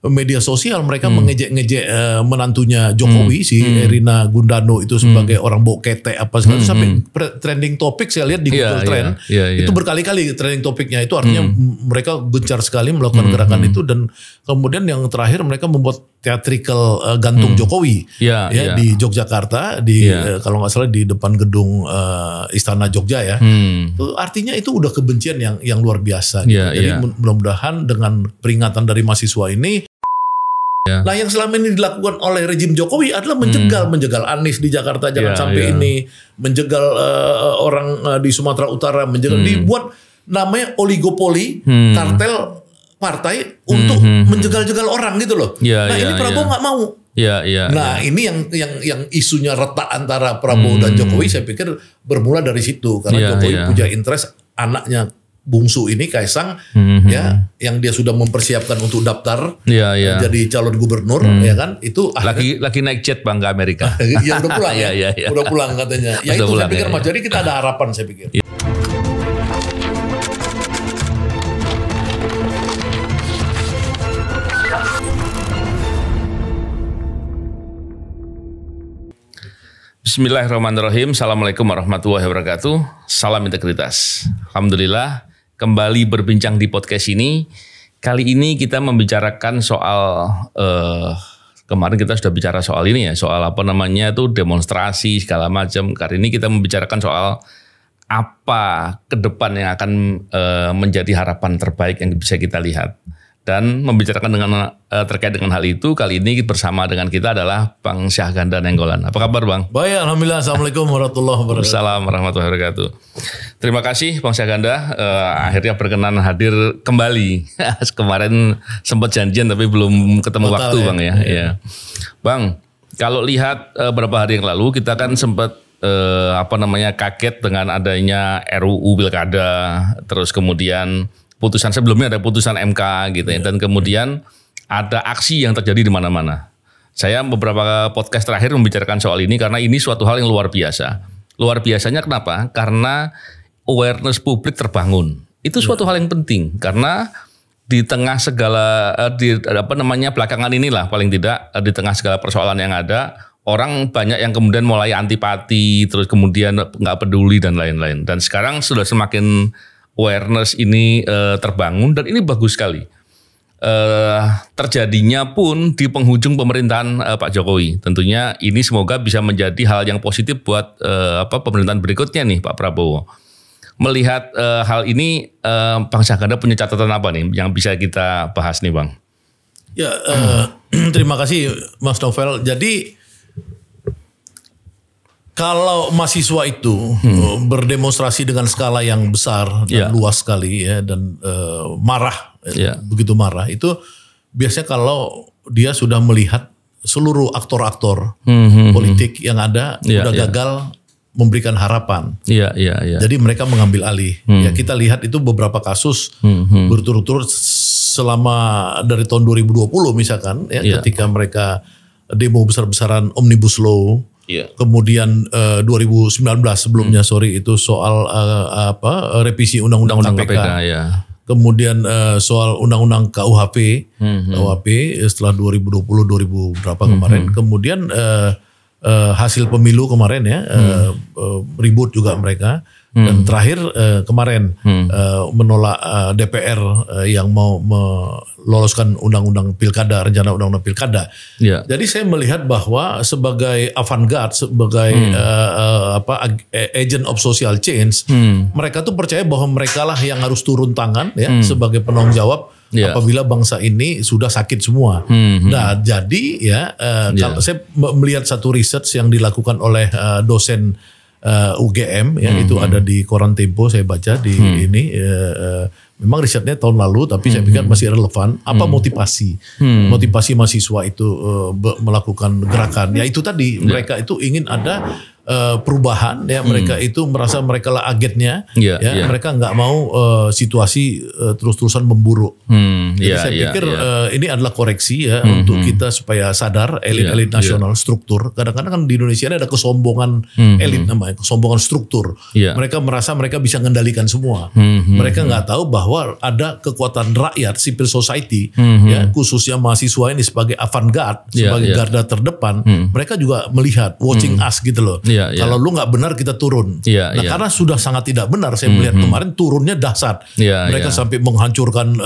media sosial mereka mengejek-ngejek menantunya Jokowi si Erina Gundano itu sebagai orang bawa ketek apa segala sampai trending topik saya lihat di Google Trend itu berkali-kali trending topiknya itu artinya mereka gencar sekali melakukan gerakan itu dan kemudian yang terakhir mereka membuat theatrical gantung Jokowi di Yogyakarta di kalau nggak salah di depan gedung Istana Jogja ya. Itu artinya itu udah kebencian yang luar biasa gitu. Jadi mudah-mudahan dengan peringatan dari mahasiswa ini nah yang selama ini dilakukan oleh rejim Jokowi adalah menjegal Anies di Jakarta jangan sampai ini menjegal orang di Sumatera Utara dibuat namanya oligopoli kartel partai untuk menjegal-jegal orang gitu loh. Ini Prabowo nggak mau. Ini yang isunya retak antara Prabowo dan Jokowi saya pikir bermula dari situ karena Jokowi punya interest anaknya bungsu ini Kaisang yang dia sudah mempersiapkan untuk daftar jadi calon gubernur ya kan itu lagi naik jet Bang ke Amerika. Ya udah pulang udah pulang katanya. Ya itu saya pikir Mas jadi kita ada harapan saya pikir. Bismillahirrahmanirrahim. Assalamualaikum warahmatullahi wabarakatuh. Salam integritas. Alhamdulillah kembali berbincang di podcast ini. Kali ini kita membicarakan soal kemarin kita sudah bicara soal ini ya, soal apa namanya itu demonstrasi segala macam. Kali ini kita membicarakan soal apa ke depan yang akan menjadi harapan terbaik yang bisa kita lihat. Dan membicarakan terkait dengan hal itu, kali ini bersama dengan kita adalah Bang Syahganda Nainggolan. Apa kabar Bang? Baik, Alhamdulillah. Assalamualaikum warahmatullahi wabarakatuh. Assalamualaikum warahmatullahi wabarakatuh. Terima kasih Bang Syahganda, akhirnya berkenan hadir kembali. Kemarin sempat janjian tapi belum ketemu waktu Bang ya. Bang, kalau lihat beberapa hari yang lalu kita kan sempat kaget dengan adanya RUU Pilkada, terus kemudian putusan sebelumnya ada putusan MK gitu ya. Dan kemudian ada aksi yang terjadi di mana-mana. Saya beberapa podcast terakhir membicarakan soal ini karena ini suatu hal yang luar biasa. Luar biasanya kenapa? Karena awareness publik terbangun. Itu suatu hal yang penting karena di tengah segala belakangan inilah paling tidak di tengah segala persoalan yang ada, orang banyak yang kemudian mulai antipati, terus kemudian nggak peduli dan lain-lain. Dan sekarang sudah semakin awareness ini terbangun dan ini bagus sekali. Terjadinya pun di penghujung pemerintahan Pak Jokowi. Tentunya ini semoga bisa menjadi hal yang positif buat pemerintahan berikutnya nih Pak Prabowo. Melihat hal ini Bang Syahganda punya catatan apa nih yang bisa kita bahas nih Bang? Ya terima kasih Mas Novel. Jadi kalau mahasiswa itu berdemonstrasi dengan skala yang besar dan luas sekali ya dan marah, begitu marah itu biasanya kalau dia sudah melihat seluruh aktor-aktor politik yang ada sudah gagal memberikan harapan. Jadi mereka mengambil alih. Ya kita lihat itu beberapa kasus berturut-turut selama dari tahun 2020 misalkan ya ketika mereka demo besar-besaran Omnibus Law. Kemudian 2019 sebelumnya itu soal revisi undang-undang KPK. Kemudian soal undang-undang KUHP setelah 2020 berapa kemarin. Kemudian hasil pemilu kemarin ya ribut juga mereka. Dan terakhir kemarin menolak DPR yang mau meloloskan undang-undang pilkada, rencana undang-undang pilkada. Jadi saya melihat bahwa sebagai avant-garde, sebagai agent of social change, mereka tuh percaya bahwa mereka lah yang harus turun tangan ya sebagai penanggung jawab apabila bangsa ini sudah sakit semua. Nah jadi kalau saya melihat satu research yang dilakukan oleh dosen UGM ya itu ada di koran Tempo saya baca di ini memang risetnya tahun lalu tapi saya pikir masih relevan. Apa motivasi mahasiswa itu melakukan gerakan? Ya itu tadi mereka itu ingin ada perubahan ya, mereka itu merasa mereka lah agennya, mereka nggak mau situasi terus-terusan memburuk. Jadi saya pikir ini adalah koreksi ya untuk kita supaya sadar elit-elit nasional struktur. Kadang-kadang kan di Indonesia ini ada kesombongan elit namanya, kesombongan struktur. Mereka merasa mereka bisa mengendalikan semua. Mereka nggak tahu bahwa ada kekuatan rakyat, civil society, ya khususnya mahasiswa ini sebagai avant-garde, sebagai garda terdepan. Mereka juga melihat, watching us gitu loh. Kalau lu nggak benar kita turun. Karena sudah sangat tidak benar, saya melihat kemarin turunnya dahsyat. Mereka sampai menghancurkan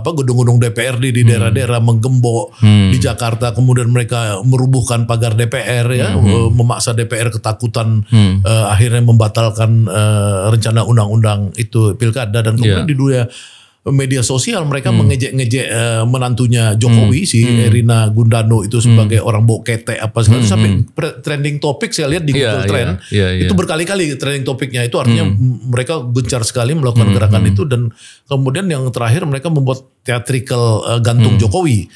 gedung-gedung DPRD di daerah-daerah, menggembok di Jakarta, kemudian mereka merubuhkan pagar DPR ya, memaksa DPR ketakutan, akhirnya membatalkan rencana undang-undang itu pilkada, dan kemudian di dunia media sosial mereka mengejek-ngejek menantunya Jokowi si Erina Gundano itu sebagai orang bawa ketek apa segala, sampai trending topik saya lihat di Google Trend itu berkali-kali trending topiknya, itu artinya mereka gencar sekali melakukan gerakan itu. Dan kemudian yang terakhir mereka membuat theatrical gantung Jokowi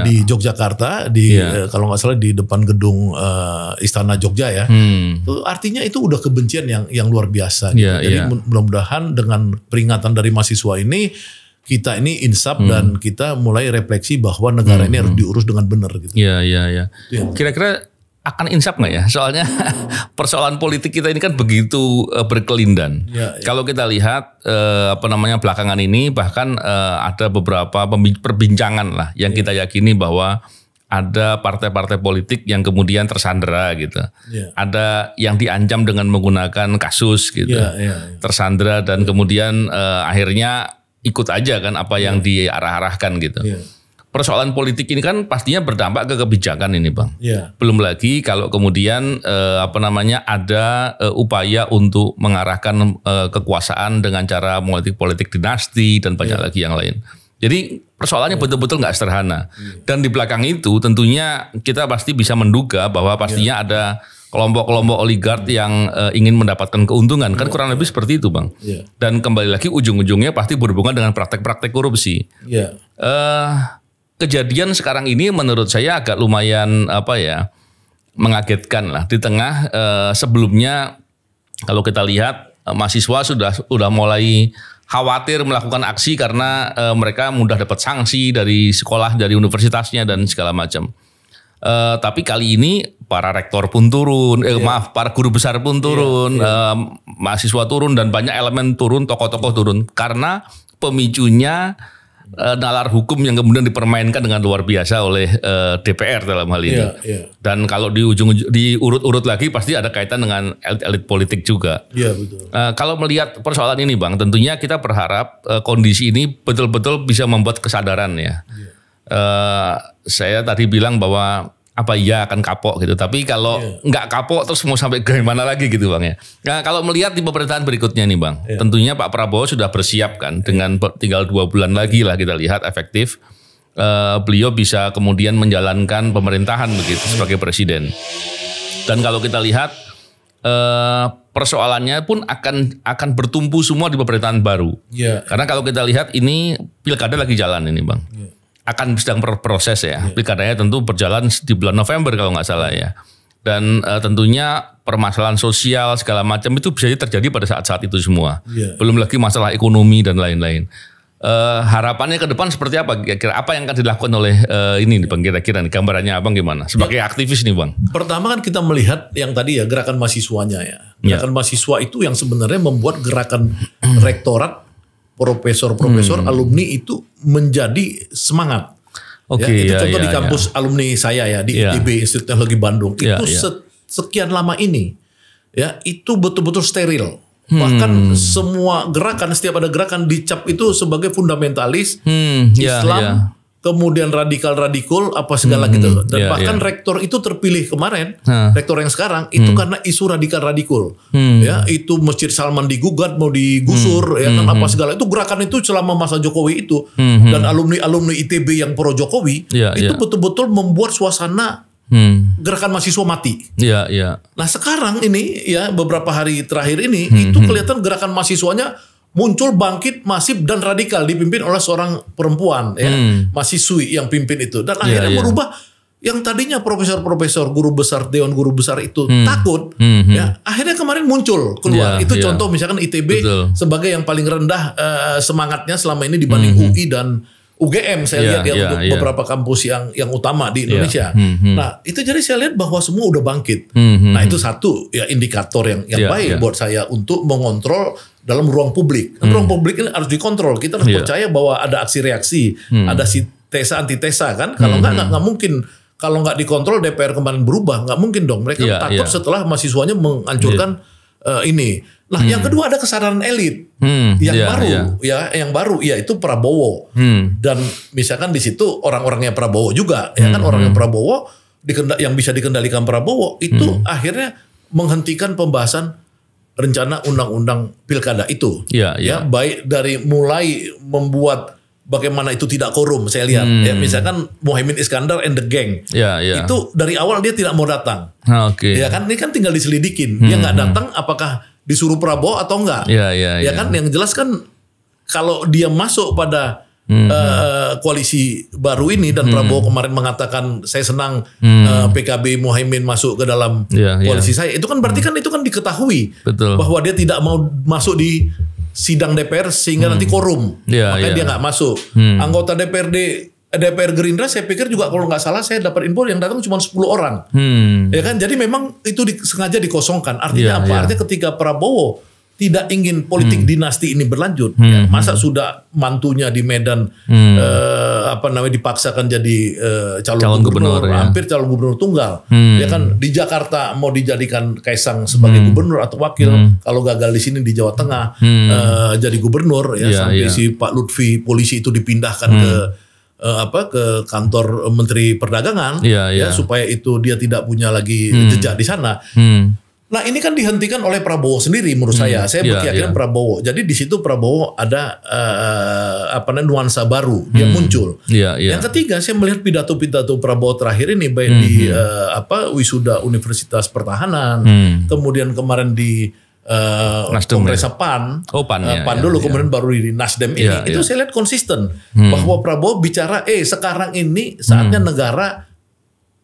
di Yogyakarta, di kalau nggak salah di depan gedung Istana Jogja ya. Itu artinya itu udah kebencian yang luar biasa gitu. Jadi mudah-mudahan dengan peringatan dari mahasiswa ini kita ini insaf dan kita mulai refleksi bahwa negara ini harus diurus dengan benar gitu. Iya. Kira-kira akan insaf nggak ya? Soalnya persoalan politik kita ini kan begitu berkelindan. Kalau kita lihat belakangan ini bahkan ada beberapa perbincangan lah yang kita yakini bahwa ada partai-partai politik yang kemudian tersandera gitu. Ada yang diancam dengan menggunakan kasus gitu. Tersandera dan kemudian akhirnya ikut aja kan apa yang diarah-arahkan gitu. Persoalan politik ini kan pastinya berdampak ke kebijakan ini Bang. Belum lagi kalau kemudian ada upaya untuk mengarahkan kekuasaan dengan cara politik dinasti dan banyak lagi yang lain. Jadi persoalannya betul-betul nggak sederhana. Dan di belakang itu tentunya kita pasti bisa menduga bahwa pastinya ada kelompok-kelompok oligark yang ingin mendapatkan keuntungan. Kan kurang lebih seperti itu Bang. Dan kembali lagi ujung-ujungnya pasti berhubungan dengan praktek-praktek korupsi. Kejadian sekarang ini menurut saya agak lumayan mengagetkan lah. Di tengah sebelumnya kalau kita lihat mahasiswa sudah mulai khawatir melakukan aksi karena mereka mudah dapat sanksi dari sekolah, dari universitasnya dan segala macam. Tapi kali ini para rektor pun turun, para guru besar pun turun, mahasiswa turun dan banyak elemen turun, tokoh-tokoh turun karena pemicunya nalar hukum yang kemudian dipermainkan dengan luar biasa oleh DPR dalam hal ini. Dan kalau diurut-urut lagi pasti ada kaitan dengan elit politik juga. Betul. Kalau melihat persoalan ini Bang, tentunya kita berharap kondisi ini betul-betul bisa membuat kesadaran ya. Saya tadi bilang bahwa akan kapok gitu. Tapi kalau nggak kapok terus mau sampai gimana lagi gitu Bang ya. Nah kalau melihat di pemerintahan berikutnya nih Bang. Tentunya Pak Prabowo sudah bersiap kan. Dengan tinggal 2 bulan lagi lah kita lihat efektif. Beliau bisa kemudian menjalankan pemerintahan begitu sebagai presiden. Dan kalau kita lihat persoalannya pun akan bertumpu semua di pemerintahan baru. Karena kalau kita lihat ini pilkada lagi jalan ini Bang. Akan sedang berproses ya. Pilkadanya tentu berjalan di bulan November kalau nggak salah ya. Dan tentunya permasalahan sosial segala macam itu bisa terjadi pada saat-saat itu semua. Belum lagi masalah ekonomi dan lain-lain. Harapannya ke depan seperti apa? Kira-kira apa yang akan dilakukan oleh ini nih Bang, kira-kira nih gambarannya Abang gimana? Sebagai aktivis nih Bang. Pertama kan kita melihat yang tadi ya gerakan mahasiswanya ya. Gerakan mahasiswa itu yang sebenarnya membuat gerakan rektorat, profesor-profesor, alumni itu menjadi semangat. Itu contoh di kampus alumni saya ya di ITB, Institut Teknologi Bandung. Itu sekian lama ini ya itu betul-betul steril. Bahkan semua gerakan, setiap ada gerakan dicap itu sebagai fundamentalis Islam, kemudian radikal apa segala gitu. Dan bahkan rektor itu terpilih kemarin, rektor yang sekarang itu karena isu radikal. Ya, itu Masjid Salman digugat, mau digusur, ya kan apa segala. Itu gerakan itu selama masa Jokowi itu. Dan alumni ITB yang pro Jokowi itu betul-betul membuat suasana gerakan mahasiswa mati. Nah sekarang ini ya beberapa hari terakhir ini itu kelihatan gerakan mahasiswanya muncul bangkit masif dan radikal dipimpin oleh seorang perempuan ya mahasiswi yang pimpin itu dan akhirnya merubah yang tadinya profesor-profesor, guru besar, dewan guru besar itu takut, ya akhirnya kemarin muncul keluar. Itu contoh misalkan ITB sebagai yang paling rendah semangatnya selama ini dibanding UI dan UGM saya lihat ya untuk beberapa kampus yang utama di Indonesia. Nah itu jadi saya lihat bahwa semua udah bangkit. Nah itu satu ya indikator yang baik buat saya untuk mengontrol dalam ruang publik. Ruang publik ini harus dikontrol. Kita harus percaya bahwa ada aksi reaksi, ada si tesa antitesa kan. Kalau nggak mungkin. Kalau nggak dikontrol DPR kemarin berubah, nggak mungkin dong. Mereka takut setelah mahasiswanya menghancurkan ini. Nah, yang kedua ada kesadaran elit yang baru, yang baru, itu Prabowo. Dan misalkan di situ orang-orangnya Prabowo juga, ya kan orangnya Prabowo yang bisa dikendalikan Prabowo itu akhirnya menghentikan pembahasan rencana undang-undang pilkada itu. Ya, baik dari mulai membuat bagaimana itu tidak korum, saya lihat. Ya, misalkan Muhaimin Iskandar and the gang, itu dari awal dia tidak mau datang. Ya kan, ini kan tinggal diselidikin. Dia nggak datang, apakah disuruh Prabowo atau enggak? Ya kan, yang jelas kan kalau dia masuk pada koalisi baru ini dan Prabowo kemarin mengatakan saya senang PKB Muhaimin masuk ke dalam koalisi saya, itu kan berarti kan itu kan diketahui bahwa dia tidak mau masuk di sidang DPR sehingga nanti korum, makanya dia nggak masuk. Anggota DPR Gerindra saya pikir juga kalau nggak salah saya dapat info yang datang cuma 10 orang, ya kan. Jadi memang itu sengaja dikosongkan. Artinya apa? Artinya ketika Prabowo tidak ingin politik dinasti ini berlanjut, ya, masa sudah mantunya di Medan dipaksakan jadi calon gubernur, hampir calon gubernur tunggal, ya kan. Di Jakarta mau dijadikan Kaisang sebagai gubernur atau wakil, kalau gagal di sini di Jawa Tengah jadi gubernur, ya sampai si Pak Lutfi polisi itu dipindahkan ke kantor Menteri Perdagangan, supaya itu dia tidak punya lagi jejak di sana. Nah ini kan dihentikan oleh Prabowo sendiri menurut saya. Saya berkeyakinan Prabowo. Jadi di situ Prabowo ada nuansa baru dia muncul. Yang ketiga saya melihat pidato-pidato Prabowo terakhir ini baik di wisuda Universitas Pertahanan, kemudian kemarin di Kongres PAN, PAN dulu kemudian baru di Nasdem ini. Itu saya lihat konsisten bahwa Prabowo bicara sekarang ini saatnya negara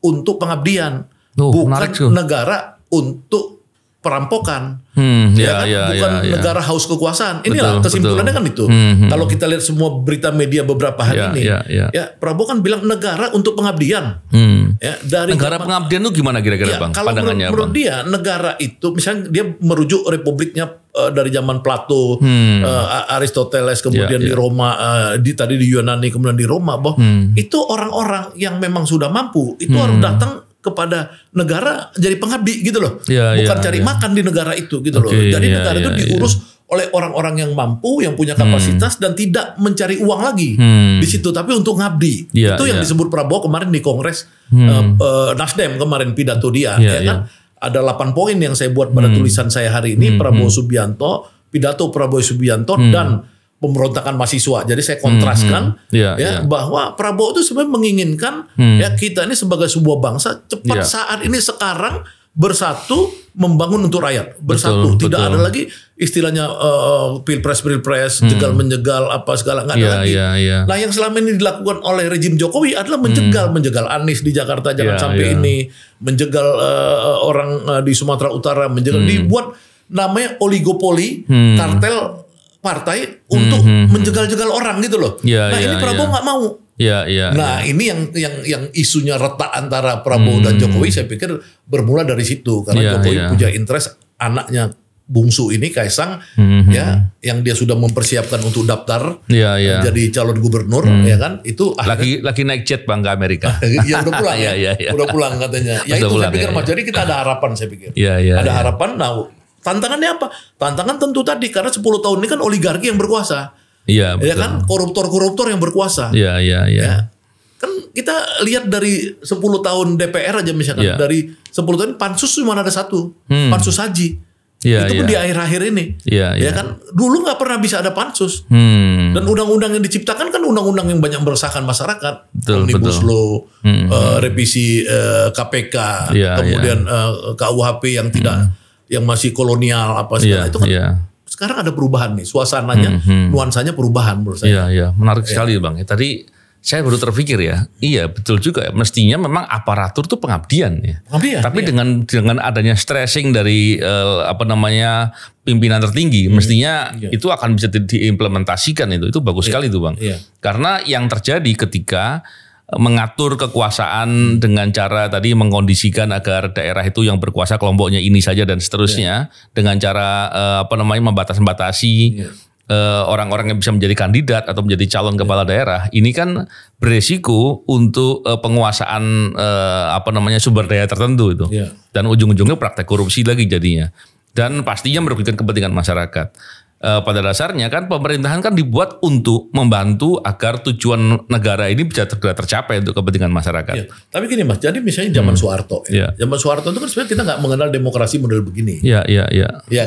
untuk pengabdian, bukan negara untuk perampokan, bukan negara haus kekuasaan. Inilah kesimpulannya kan itu. Kalau kita lihat semua berita media beberapa hari ini, Prabowo kan bilang negara untuk pengabdian. Dari negara pengabdian itu gimana kira-kira Bang? Kalau menurut dia negara itu, misalnya dia merujuk republiknya dari zaman Plato, Aristoteles, kemudian di Roma, tadi di Yunani, kemudian di Roma, bahwa itu orang-orang yang memang sudah mampu, itu harus datang kepada negara jadi pengabdi gitu loh, bukan cari makan di negara itu gitu loh. Jadi negara itu diurus oleh orang-orang yang mampu, yang punya kapasitas dan tidak mencari uang lagi di situ, tapi untuk ngabdi. Itu yang disebut Prabowo kemarin di Kongres Nasdem kemarin pidato dia, kan. Ada 8 poin yang saya buat pada tulisan saya hari ini, Prabowo Subianto, pidato Prabowo Subianto dan pemberontakan mahasiswa. Jadi saya kontraskan bahwa Prabowo itu sebenarnya menginginkan kita ini sebagai sebuah bangsa cepat saat ini sekarang bersatu membangun untuk rakyat, bersatu. Tidak ada lagi istilahnya pilpres jegal menjegal apa segala, nggak ada lagi. Nah yang selama ini dilakukan oleh rejim Jokowi adalah menjegal Anies di Jakarta jangan sampai ini, menjegal orang di Sumatera Utara, menjegal, dibuat namanya oligopoli, kartel partai untuk menjegal-jegal orang gitu loh. Ini Prabowo nggak mau. Ini yang isunya retak antara Prabowo dan Jokowi, saya pikir bermula dari situ karena Jokowi punya interest anaknya bungsu ini Kaisang, yang dia sudah mempersiapkan untuk daftar jadi calon gubernur, ya kan? Itu lagi naik jet Bang ke Amerika. Ya udah pulang, udah pulang katanya. Ya itu saya pikir Mas. Jadi kita ada harapan, saya pikir. Ada harapan. Nah, tantangannya apa? Tantangan tentu tadi karena 10 tahun ini kan oligarki yang berkuasa. Ya kan, koruptor-koruptor yang berkuasa. Ya. Kan kita lihat dari 10 tahun DPR aja misalkan, dari 10 tahun pansus cuma ada satu, pansus Haji. Itu pun di akhir-akhir ini. Ya kan, dulu nggak pernah bisa ada pansus. Dan undang-undang yang diciptakan kan undang-undang yang banyak meresahkan masyarakat. Omnibus Law, revisi KPK, kemudian KUHP yang tidak yang masih kolonial apa segala itu kan sekarang ada perubahan nih suasananya, nuansanya perubahan menurut saya. Menarik sekali Bang. Tadi saya baru terpikir ya, iya betul juga ya. Mestinya memang aparatur itu pengabdian ya. Tapi dengan adanya stressing dari pimpinan tertinggi, mestinya itu akan bisa diimplementasikan itu bagus sekali itu Bang. Karena yang terjadi ketika mengatur kekuasaan dengan cara tadi mengkondisikan agar daerah itu yang berkuasa kelompoknya ini saja dan seterusnya dengan cara membatasi orang-orang yang bisa menjadi kandidat atau menjadi calon kepala daerah, ini kan beresiko untuk penguasaan sumber daya tertentu itu, dan ujung-ujungnya praktek korupsi lagi jadinya, dan pastinya merugikan kepentingan masyarakat. Pada dasarnya kan pemerintahan kan dibuat untuk membantu agar tujuan negara ini bisa tercapai untuk kepentingan masyarakat. Tapi gini Mas, jadi misalnya zaman Soeharto, zaman Soeharto itu kan sebenarnya kita nggak mengenal demokrasi model begini. Iya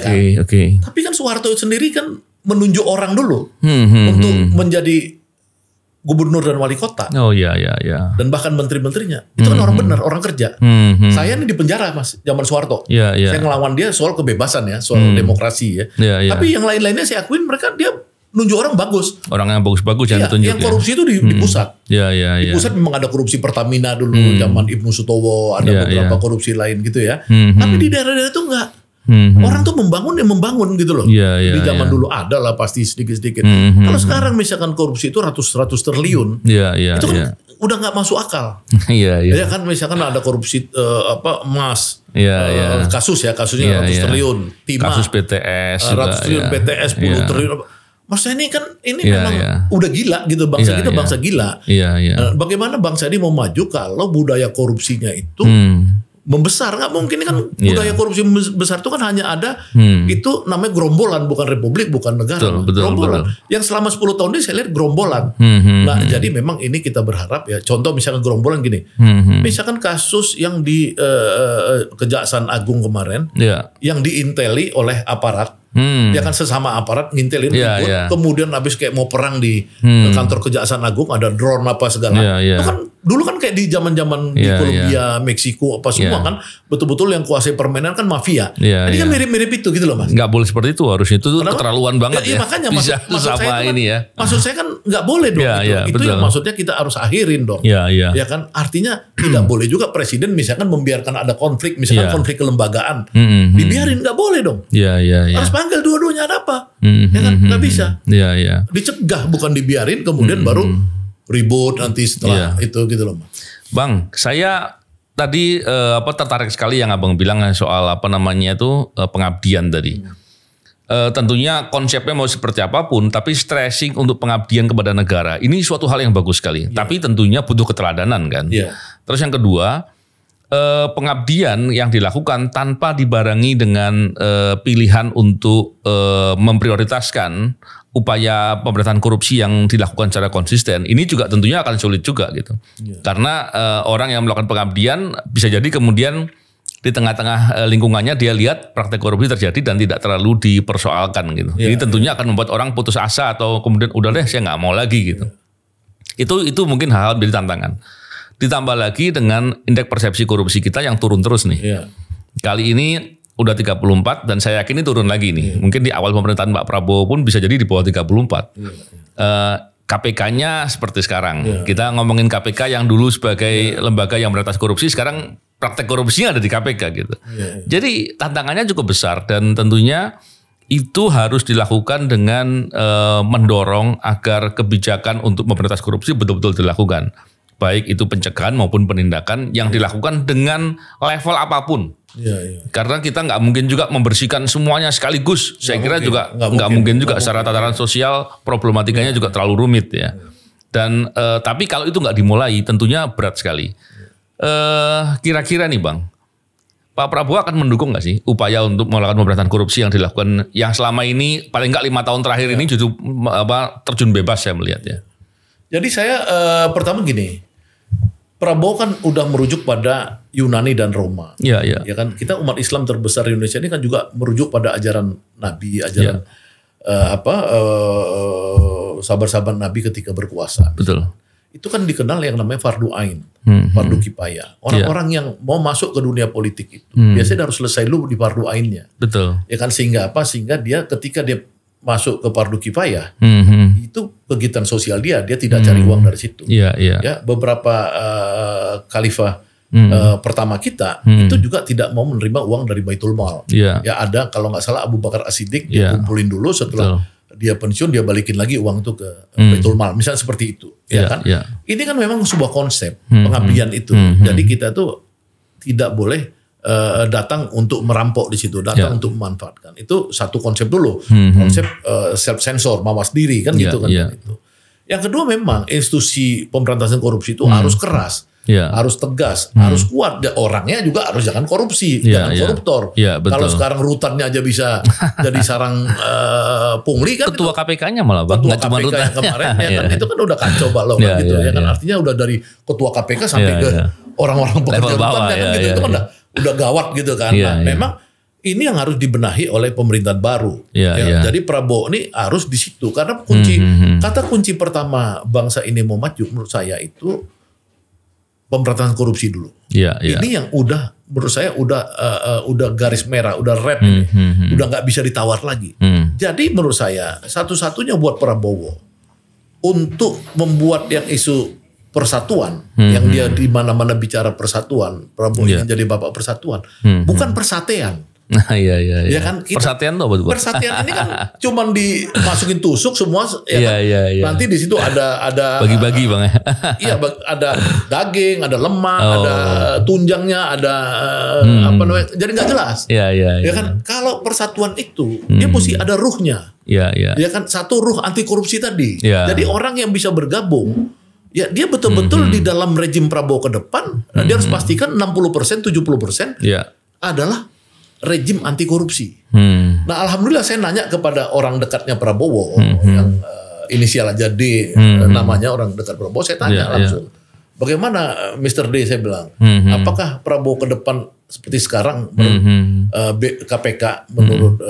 kan. Oke. Tapi kan Soeharto sendiri kan menunjuk orang dulu untuk menjadi gubernur dan wali kota. Dan bahkan menteri-menterinya. Itu kan orang benar, orang kerja. Saya ini di penjara Mas, zaman Soeharto. Saya ngelawan dia soal kebebasan ya, soal demokrasi ya. Tapi yang lain-lainnya saya akuin mereka dia nunjuk orang bagus. Orang yang bagus-bagus yang ditunjuk. Yang korupsi itu di pusat. Di pusat memang ada korupsi Pertamina dulu, zaman Ibnu Sutowo, ada beberapa korupsi lain gitu ya. Tapi di daerah-daerah itu enggak. Orang tuh membangun gitu loh. Di zaman dulu ada lah pasti sedikit-sedikit. Kalau sekarang misalkan korupsi itu ratus triliun, itu kan udah nggak masuk akal. Ya kan misalkan ada korupsi emas, kasusnya ratus triliun, timah, kasus BTS, ratus triliun BTS, 10 triliun. Maksudnya ini kan memang udah gila gitu, bangsa kita bangsa gila. Bagaimana bangsa ini mau maju kalau budaya korupsinya itu membesar? Nggak mungkin kan. Budaya korupsi besar itu kan hanya ada itu namanya gerombolan, bukan republik, bukan negara. Gerombolan. Yang selama 10 tahun ini saya lihat gerombolan. Nah, jadi memang ini kita berharap ya, contoh misalkan gerombolan gini, misalkan kasus yang di Kejaksaan Agung kemarin, yang diinteli oleh aparat, ya kan sesama aparat ngintelin kemudian habis kayak mau perang di kantor Kejaksaan Agung, ada drone apa segala. Itu kan dulu kan kayak di zaman-zaman di Kolombia, Meksiko apa semua kan betul-betul yang kuasai permainan kan mafia. Ini kan mirip-mirip itu gitu loh Mas. Nggak boleh seperti itu, harusnya itu keterlaluan banget ya. Makanya maksud saya ini ya. Maksud saya kan nggak boleh dong itu yang maksudnya kita harus akhirin dong. Ya kan artinya tidak boleh juga presiden misalkan membiarkan ada konflik, misalkan konflik kelembagaan, dibiarin, nggak boleh dong. Harus panggil dua-duanya, ada apa? Ya kan nggak bisa. Dicegah bukan dibiarin kemudian baru ribut nanti setelah itu gitu loh. Bang, saya tadi tertarik sekali yang Abang bilang soal pengabdian tadi. Tentunya konsepnya mau seperti apapun, tapi stressing untuk pengabdian kepada negara ini suatu hal yang bagus sekali. Tapi tentunya butuh keteladanan kan. Terus yang kedua, pengabdian yang dilakukan tanpa dibarengi dengan pilihan untuk memprioritaskan upaya pemberantasan korupsi yang dilakukan secara konsisten, ini juga tentunya akan sulit juga gitu. Karena orang yang melakukan pengabdian bisa jadi kemudian di tengah-tengah lingkungannya dia lihat praktek korupsi terjadi dan tidak terlalu dipersoalkan gitu. Jadi tentunya akan membuat orang putus asa atau kemudian udah deh saya nggak mau lagi gitu. Itu mungkin hal-hal menjadi tantangan. Ditambah lagi dengan indeks persepsi korupsi kita yang turun terus nih. Kali ini udah 34 dan saya yakin ini turun lagi nih. Mungkin di awal pemerintahan Pak Prabowo pun bisa jadi di bawah 34. KPK-nya seperti sekarang. Kita ngomongin KPK yang dulu sebagai lembaga yang memberantas korupsi, sekarang praktek korupsinya ada di KPK gitu. Jadi tantangannya cukup besar dan tentunya itu harus dilakukan dengan mendorong agar kebijakan untuk memberantas korupsi betul-betul dilakukan. Baik itu pencegahan maupun penindakan yang dilakukan dengan level apapun. Karena kita nggak mungkin juga membersihkan semuanya sekaligus. Saya kira juga nggak mungkin juga secara tataran sosial problematikanya juga terlalu rumit ya. Dan tapi kalau itu nggak dimulai tentunya berat sekali. Kira-kira nih Bang, Pak Prabowo akan mendukung nggak sih upaya untuk melakukan pemberantasan korupsi yang dilakukan yang selama ini paling nggak 5 tahun terakhir ini justru terjun bebas saya melihat ya. Jadi saya pertama gini. Prabowo kan udah merujuk pada Yunani dan Roma. Ya kan kita umat Islam terbesar di Indonesia ini kan juga merujuk pada ajaran Nabi, ajaran sahabat-sahabat Nabi ketika berkuasa. Betul. Itu kan dikenal yang namanya fardu ain, fardu kifayah. Orang-orang yang mau masuk ke dunia politik itu biasanya harus selesai dulu di fardu ainnya. Betul. Ya kan sehingga apa? Sehingga dia ketika dia masuk ke fardu kifayah, itu kegiatan sosial dia tidak cari uang dari situ. Ya, beberapa khalifah pertama kita itu juga tidak mau menerima uang dari Baitul Mal. Ya ada kalau nggak salah Abu Bakar As-Siddiq dia kumpulin dulu, setelah dia pensiun dia balikin lagi uang itu ke Baitul Mal, misalnya seperti itu, ya kan? Ini kan memang sebuah konsep pengabdian itu. Jadi kita tuh tidak boleh datang untuk merampok di situ, datang untuk memanfaatkan. Itu satu konsep dulu, konsep self sensor, mawas diri kan gitu kan. Itu. Yang kedua memang institusi pemberantasan korupsi itu harus keras. Harus tegas, harus kuat. Orangnya juga harus jangan korupsi, jangan koruptor. Kalau sekarang rutannya aja bisa jadi sarang pungli kan. Ketua KPK-nya malah Bang. Ketua KPK yang kemarin kan itu kan udah kacau balau kan gitu ya kan. Artinya udah dari ketua KPK sampai ke orang-orang pekerja rutannya kan gitu. Itu kan udah gawat gitu kan. Nah, memang ini yang harus dibenahi oleh pemerintahan baru. Jadi Prabowo ini harus di situ karena kata kunci pertama bangsa ini mau maju menurut saya itu pemberantasan korupsi dulu. Ini yang udah menurut saya udah garis merah, udah red ini. Udah nggak bisa ditawar lagi. Jadi menurut saya satu-satunya buat Prabowo untuk membuat yang isu persatuan, yang dia di mana-mana bicara persatuan, Prabowo ingin jadi bapak persatuan, bukan persatean. Ya kan, persatian tuh apa? Persatian ini kan cuman dimasukin tusuk semua ya kan? Nanti di situ ada bagi-bagi Bang ya. Iya, ada daging, ada lemak, ada tunjangnya, ada apa namanya. Jadi nggak jelas. Ya kan, kalau persatuan itu dia mesti ada ruhnya. Ya kan, satu ruh anti korupsi tadi. Jadi orang yang bisa bergabung ya dia betul-betul di dalam rejim Prabowo ke depan dia harus pastikan 60%, 70% adalah rejim anti korupsi. Nah, alhamdulillah saya nanya kepada orang dekatnya Prabowo yang inisial aja D, namanya orang dekat Prabowo, saya tanya langsung. Bagaimana Mr. D, saya bilang, apakah Prabowo ke depan seperti sekarang menurut KPK, menurut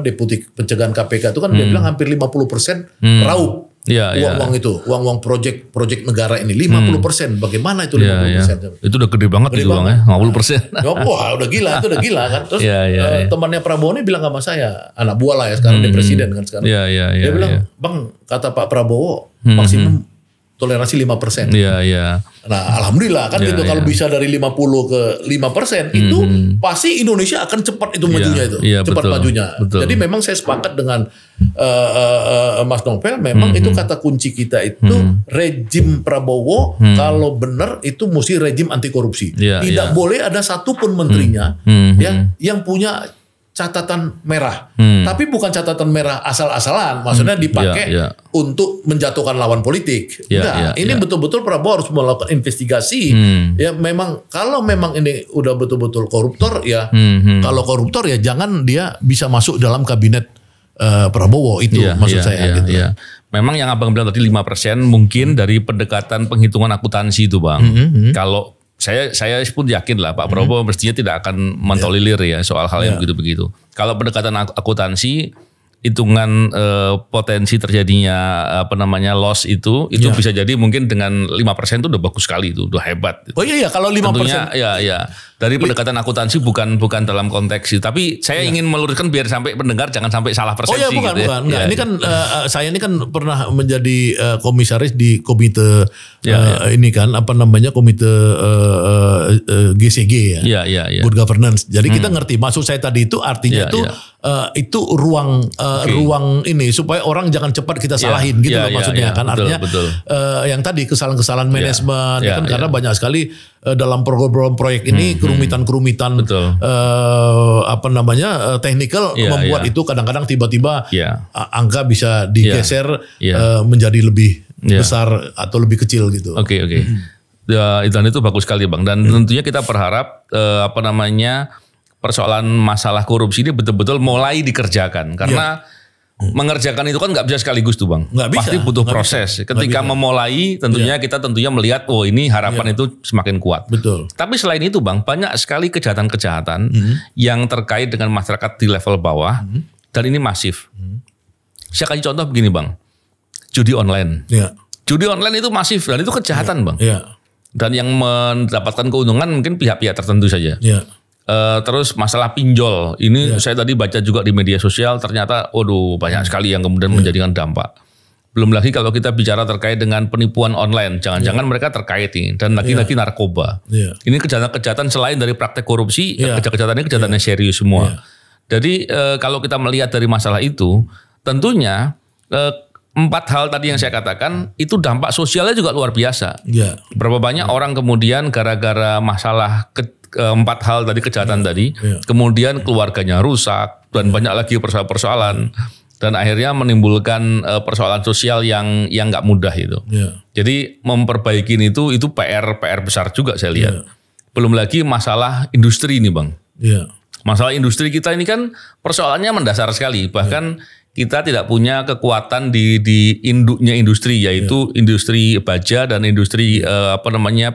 Deputi Pencegahan KPK itu kan dia bilang hampir 50% raup. Uang-uang itu, uang-uang proyek negara ini 50%. Bagaimana itu 50%? Itu udah gede banget itu Bang ya, 50%. Wah, udah gila, itu udah gila kan. Terus temannya Prabowo ini bilang sama saya, anak buah lah ya sekarang, dia presiden kan sekarang. Dia bilang, Bang, kata Pak Prabowo maksimum toleransi 5%. Nah, alhamdulillah kan gitu. Kalau bisa dari 50 ke 5% itu pasti Indonesia akan cepat itu majunya itu. Cepat majunya. Jadi memang saya sepakat dengan Mas Novel, memang itu kata kunci kita itu rejim Prabowo kalau benar itu mesti rejim anti korupsi. Tidak boleh ada satupun menterinya yang punya catatan merah, tapi bukan catatan merah asal-asalan, maksudnya dipakai untuk menjatuhkan lawan politik. Ini betul-betul Prabowo harus melakukan investigasi. Ya memang kalau memang ini udah betul-betul koruptor ya, kalau koruptor ya jangan dia bisa masuk dalam kabinet Prabowo itu maksud saya. Gitu. Memang yang Abang bilang tadi 5% mungkin dari pendekatan penghitungan akuntansi itu Bang. Kalau saya pun yakin lah Pak Prabowo mestinya tidak akan mentolilir ya soal hal yang begitu-begitu. Kalau pendekatan akuntansi, hitungan potensi terjadinya loss itu bisa jadi mungkin dengan 5% itu udah bagus sekali, itu udah hebat. Oh iya kalau 5%. Tentunya dari pendekatan akuntansi bukan dalam konteks itu, tapi saya ingin meluruskan biar sampai pendengar jangan sampai salah persepsi. Oh iya bukan. Ini kan saya ini kan pernah menjadi komisaris di komite ini kan komite GCG ya. Good Governance. Jadi kita ngerti maksud saya tadi itu artinya itu ruang ini supaya orang jangan cepat kita salahin gitu loh maksudnya kan. Artinya yang tadi kesalahan-kesalahan manajemen kan karena banyak sekali dalam program proyek ini kerumitan-kerumitan teknikal membuat itu kadang-kadang tiba-tiba angka bisa digeser menjadi lebih besar atau lebih kecil gitu. Oke. Dan itu bagus sekali Bang, dan tentunya kita berharap persoalan masalah korupsi ini betul-betul mulai dikerjakan karena mengerjakan itu kan nggak bisa sekaligus tuh Bang. Pasti butuh proses. Ketika memulai tentunya kita melihat ini harapan itu semakin kuat. Betul. Tapi selain itu Bang, banyak sekali kejahatan-kejahatan yang terkait dengan masyarakat di level bawah dan ini masif. Saya kasih contoh begini Bang. Judi online. Judi online itu masif dan itu kejahatan Bang. Dan yang mendapatkan keuntungan mungkin pihak-pihak tertentu saja. Terus masalah pinjol ini saya tadi baca juga di media sosial ternyata banyak sekali yang kemudian menjadikan dampak. Belum lagi kalau kita bicara terkait dengan penipuan online, jangan-jangan mereka terkait ini dan lagi-lagi narkoba. Ini kejahatan-kejahatan selain dari praktek korupsi, kejahatan ini kejahatan yang serius semua. Jadi kalau kita melihat dari masalah itu, tentunya 4 hal tadi yang saya katakan itu dampak sosialnya juga luar biasa. Berapa banyak orang kemudian gara-gara masalah 4 hal tadi kejahatan tadi, kemudian keluarganya rusak dan banyak lagi persoalan. Dan akhirnya menimbulkan persoalan sosial yang nggak mudah itu. Jadi memperbaiki itu PR besar juga saya lihat. Belum lagi masalah industri ini Bang. Masalah industri kita ini kan persoalannya mendasar sekali. Bahkan kita tidak punya kekuatan di induknya industri, yaitu industri baja dan industri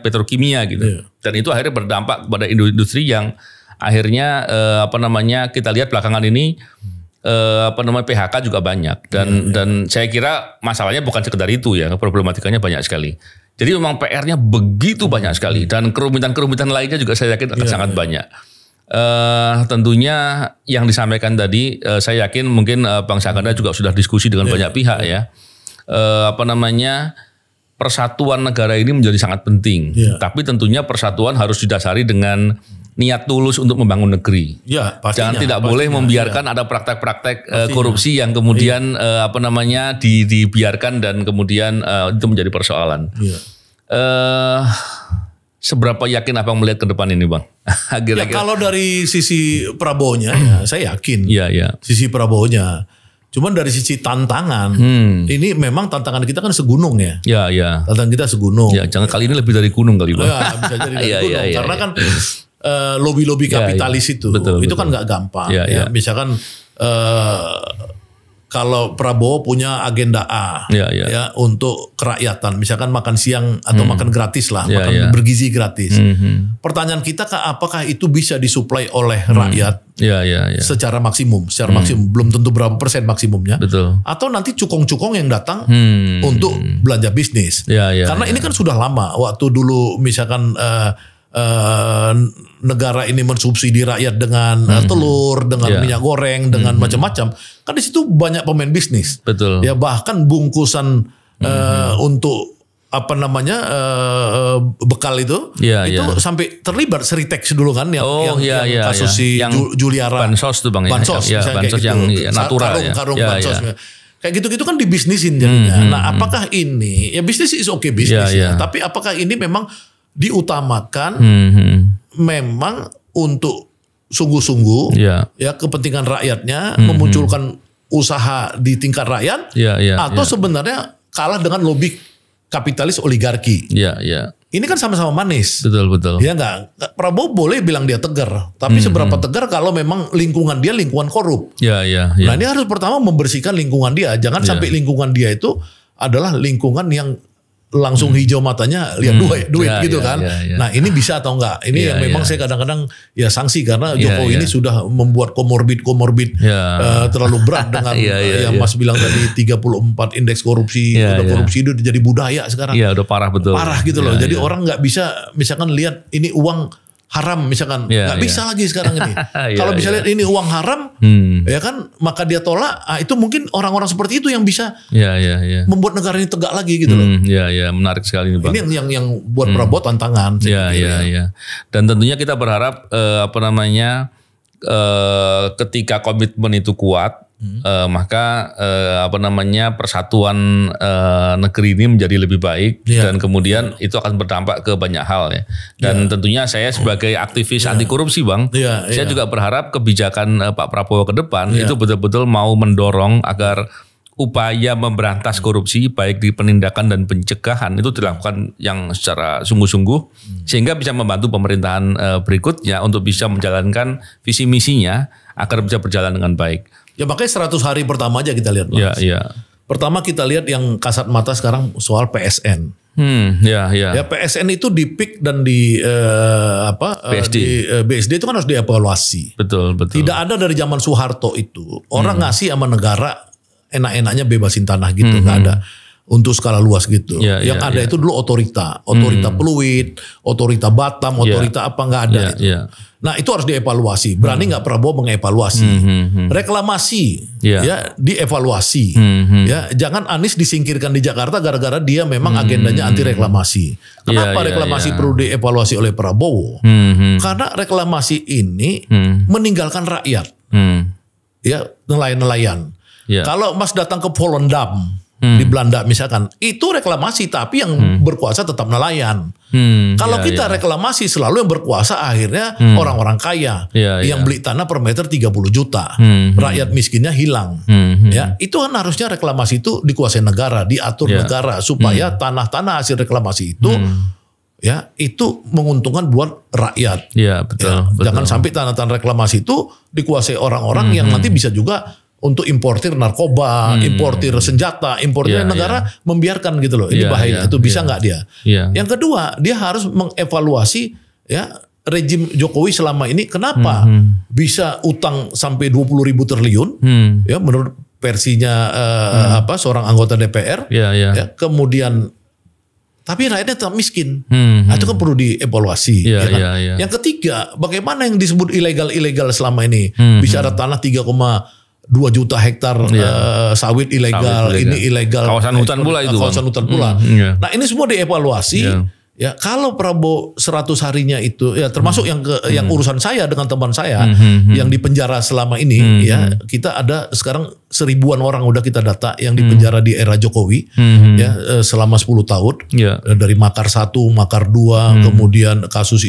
petrokimia gitu. Dan itu akhirnya berdampak kepada industri yang akhirnya kita lihat belakangan ini PHK juga banyak dan saya kira masalahnya bukan sekedar itu ya, problematikanya banyak sekali. Jadi memang PR-nya begitu banyak sekali dan kerumitan lainnya juga saya yakin akan sangat banyak. Tentunya yang disampaikan tadi saya yakin mungkin Bang Syahganda juga sudah diskusi dengan banyak pihak ya. Persatuan negara ini menjadi sangat penting. Tapi tentunya persatuan harus didasari dengan niat tulus untuk membangun negeri. Jangan tidak boleh membiarkan ada praktek-praktek korupsi yang kemudian dibiarkan dan kemudian itu menjadi persoalan. Seberapa yakin Abang melihat ke depan ini Bang? Kalau dari sisi Prabowo-nya ya saya yakin. Sisi Prabowo-nya. Cuman dari sisi tantangan, ini memang tantangan kita kan segunung ya. Tantangan kita segunung. Jangan kali ini lebih dari gunung kali Bang. Bisa jadi dari gunung. Karena kan lobby-lobby kapitalis itu kan nggak gampang. Misalkan kalau Prabowo punya agenda A untuk kerakyatan, misalkan makan siang atau makan gratis lah, makan bergizi gratis. Pertanyaan kita apakah itu bisa disuplai oleh rakyat secara maksimum, belum tentu berapa persen maksimumnya. Atau nanti cukong-cukong yang datang untuk belanja bisnis. Karena ini kan sudah lama waktu dulu misalkan negara ini mensubsidi rakyat dengan telur, dengan minyak goreng, dengan macam-macam. Kan di situ banyak pemain bisnis. Ya bahkan bungkusan untuk bekal itu sampai terlibat Sritex dulu kan yang kasus si Juliara. Bansos tuh Bang. Bansos yang natural karung bansos. Kayak gitu-gitu kan dibisnisin jadinya. Nah apakah ini ya bisnis is okay bisnis ya. Tapi apakah ini memang diutamakan memang untuk sungguh-sungguh ya kepentingan rakyatnya memunculkan usaha di tingkat rakyat atau sebenarnya kalah dengan lobby kapitalis oligarki. Ini kan sama-sama manis. Betul. Ya enggak, Prabowo boleh bilang dia tegar, tapi seberapa tegar kalau memang lingkungan dia lingkungan korup. Nah, ini harus pertama membersihkan lingkungan dia. Jangan sampai lingkungan dia itu adalah lingkungan yang langsung hijau matanya lihat duit gitu kan. Nah ini bisa atau enggak? Ini yang memang saya kadang-kadang ya sanksi karena Jokowi ini sudah membuat komorbid terlalu berat dengan yang Mas bilang tadi 34 indeks korupsi. Korupsi itu jadi budaya sekarang. Udah parah betul. Parah gitu loh. Jadi orang nggak bisa misalkan lihat ini uang haram misalkan nggak bisa lagi sekarang ini. Kalau bisa lihat ini uang haram, ya kan, maka dia tolak. Itu mungkin orang-orang seperti itu yang bisa membuat negara ini tegak lagi gitu loh. Menarik sekali ini Bang. Ini yang buat Prabowo tantangan. Dan tentunya kita berharap ketika komitmen itu kuat, maka persatuan negeri ini menjadi lebih baik dan kemudian itu akan berdampak ke banyak hal ya. Dan tentunya saya sebagai aktivis anti korupsi Bang, saya juga berharap kebijakan Pak Prabowo ke depan itu betul-betul mau mendorong agar upaya memberantas korupsi baik di penindakan dan pencegahan itu dilakukan yang secara sungguh-sungguh sehingga bisa membantu pemerintahan berikutnya untuk bisa menjalankan visi misinya agar bisa berjalan dengan baik. Ya makanya 100 hari pertama aja kita lihat Mas. Pertama kita lihat yang kasat mata sekarang soal PSN. Ya PSN itu di PIK dan di BSD. Di BSD itu kan harus dievaluasi. Betul. Tidak ada dari zaman Soeharto itu orang ngasih sama negara enak-enaknya bebasin tanah gitu, nggak ada. untuk skala luas gitu. Yang ada itu dulu otorita Pluit, otorita Batam, otorita apa nggak ada. Nah itu harus dievaluasi. Berani nggak Prabowo mengevaluasi? Reklamasi, ya dievaluasi. Ya jangan Anies disingkirkan di Jakarta gara-gara dia memang agendanya anti reklamasi. Kenapa reklamasi perlu dievaluasi oleh Prabowo? Karena reklamasi ini meninggalkan rakyat, ya nelayan-nelayan. Kalau Mas datang ke Volendam di Belanda misalkan, itu reklamasi tapi yang berkuasa tetap nelayan. Kalau kita reklamasi selalu yang berkuasa akhirnya orang-orang kaya yang beli tanah per meter 30 juta. Rakyat miskinnya hilang. Ya, itu kan harusnya reklamasi itu dikuasai negara, diatur negara supaya tanah-tanah hasil reklamasi itu ya itu menguntungkan buat rakyat. Betul. Jangan sampai tanah-tanah reklamasi itu dikuasai orang-orang yang nanti bisa juga untuk importir narkoba, importir senjata, importir negara membiarkan gitu loh. Ini bahaya. Itu bisa nggak dia? Yang kedua, dia harus mengevaluasi ya rejim Jokowi selama ini kenapa bisa utang sampai 20.000 triliun ya menurut versinya seorang anggota DPR. Ya, kemudian tapi rakyatnya tetap miskin. Nah, itu kan perlu dievaluasi. Yang ketiga, bagaimana yang disebut ilegal selama ini? Bisa ada tanah 3,2 juta hektar sawit ilegal, ini ilegal. Kawasan hutan pula itu. Kawasan hutan pula. Nah ini semua dievaluasi. Ya kalau Prabowo 100 harinya itu ya termasuk yang urusan saya dengan teman saya yang di penjara selama ini ya kita ada sekarang 1000-an orang udah kita data yang di penjara di era Jokowi ya selama 10 tahun dari Makar 1, Makar 2 kemudian kasus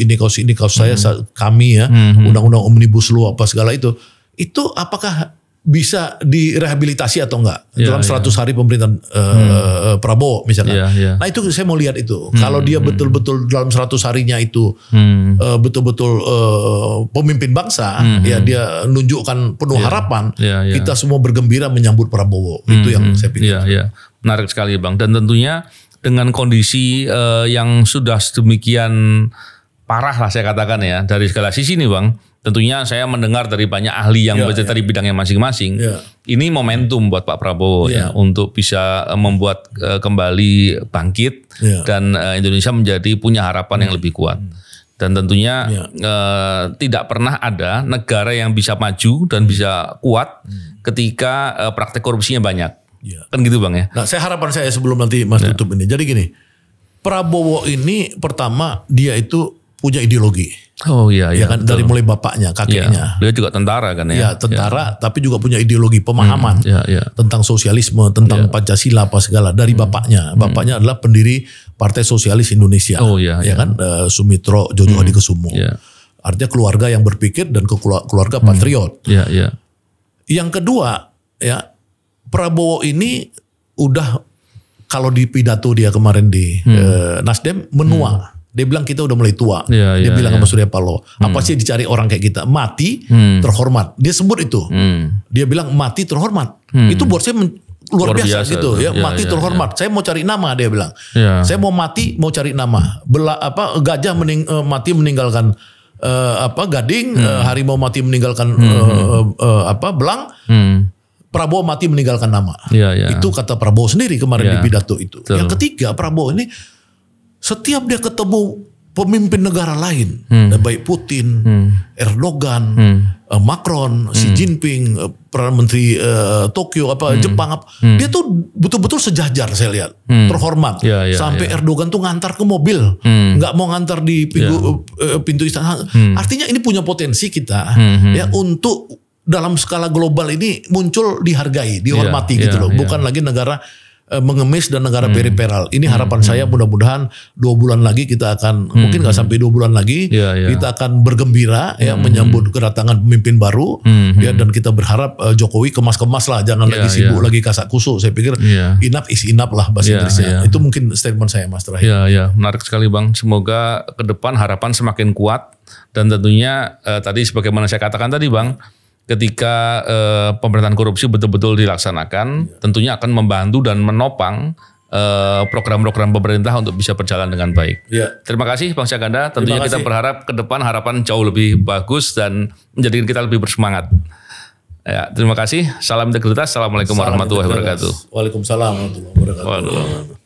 saya kami ya undang-undang Omnibus Law apa segala itu apakah bisa direhabilitasi atau enggak dalam 100 hari pemerintahan Prabowo misalkan. Nah itu saya mau lihat itu. Kalau dia betul-betul dalam 100 harinya itu betul-betul pemimpin bangsa, ya dia nunjukkan penuh harapan. Kita semua bergembira menyambut Prabowo. Itu yang saya pikir. Menarik sekali Bang. Dan tentunya dengan kondisi yang sudah sedemikian parah lah saya katakan ya dari segala sisi nih Bang. Tentunya saya mendengar dari banyak ahli yang bercerita di bidangnya masing-masing. Ini momentum buat Pak Prabowo ya untuk bisa membuat kembali bangkit dan Indonesia menjadi punya harapan yang lebih kuat. Dan tentunya tidak pernah ada negara yang bisa maju dan bisa kuat ketika praktek korupsinya banyak. Kan gitu Bang ya. Nah, harapan saya sebelum nanti Mas tutup ini. Jadi gini, Prabowo ini pertama dia itu punya ideologi. Ya kan dari mulai bapaknya, kakeknya. Dia juga tentara kan ya. Ya, tentara tapi juga punya ideologi pemahaman tentang sosialisme, tentang Pancasila apa segala dari bapaknya. Bapaknya adalah pendiri Partai Sosialis Indonesia. Ya kan Sumitro Jojo Hadikusumo. Artinya keluarga yang berpikir dan keluarga patriot. Yang kedua, ya Prabowo ini udah kalau di pidato dia kemarin di Nasdem menua. Dia bilang kita udah mulai tua. Dia bilang sama Surya Paloh, apa sih dicari orang kayak kita? Mati, terhormat. Dia sebut itu. Dia bilang mati terhormat. Itu buat saya luar biasa gitu ya. Mati terhormat. Saya mau cari nama dia bilang. Saya mau mati, mau cari nama. Gajah mati meninggalkan gading, harimau mati meninggalkan belang. Prabowo mati meninggalkan nama. Itu kata Prabowo sendiri kemarin di pidato itu. Yang ketiga, Prabowo ini setiap dia ketemu pemimpin negara lain, baik Putin, Erdogan, Macron, Xi Jinping, Perdana Menteri Tokyo, Jepang, dia tuh betul-betul sejajar saya lihat, terhormat. Sampai Erdogan tuh ngantar ke mobil, nggak mau ngantar di pintu istana. Artinya ini punya potensi kita ya untuk dalam skala global ini muncul dihargai, dihormati gitu loh, bukan lagi negara mengemis dan negara periferal. Ini harapan saya mudah-mudahan 2 bulan lagi kita akan mungkin nggak sampai 2 bulan lagi kita akan bergembira ya menyambut kedatangan pemimpin baru ya dan kita berharap Jokowi kemas-kemas lah jangan lagi sibuk lagi kasak kusuk. Saya pikir enough is enough lah bahasa Inggrisnya. Itu mungkin statement saya Mas terakhir. Menarik sekali Bang. Semoga ke depan harapan semakin kuat dan tentunya tadi sebagaimana saya katakan tadi Bang, ketika pemberantasan korupsi betul-betul dilaksanakan, tentunya akan membantu dan menopang program-program pemerintah untuk bisa berjalan dengan baik. Terima kasih Bang Syahganda. Tentunya kita berharap ke depan harapan jauh lebih bagus dan menjadikan kita lebih bersemangat. Ya, terima kasih. Salam integritas. Assalamualaikum warahmatullahi wabarakatuh. Waalaikumsalam warahmatullahi wabarakatuh.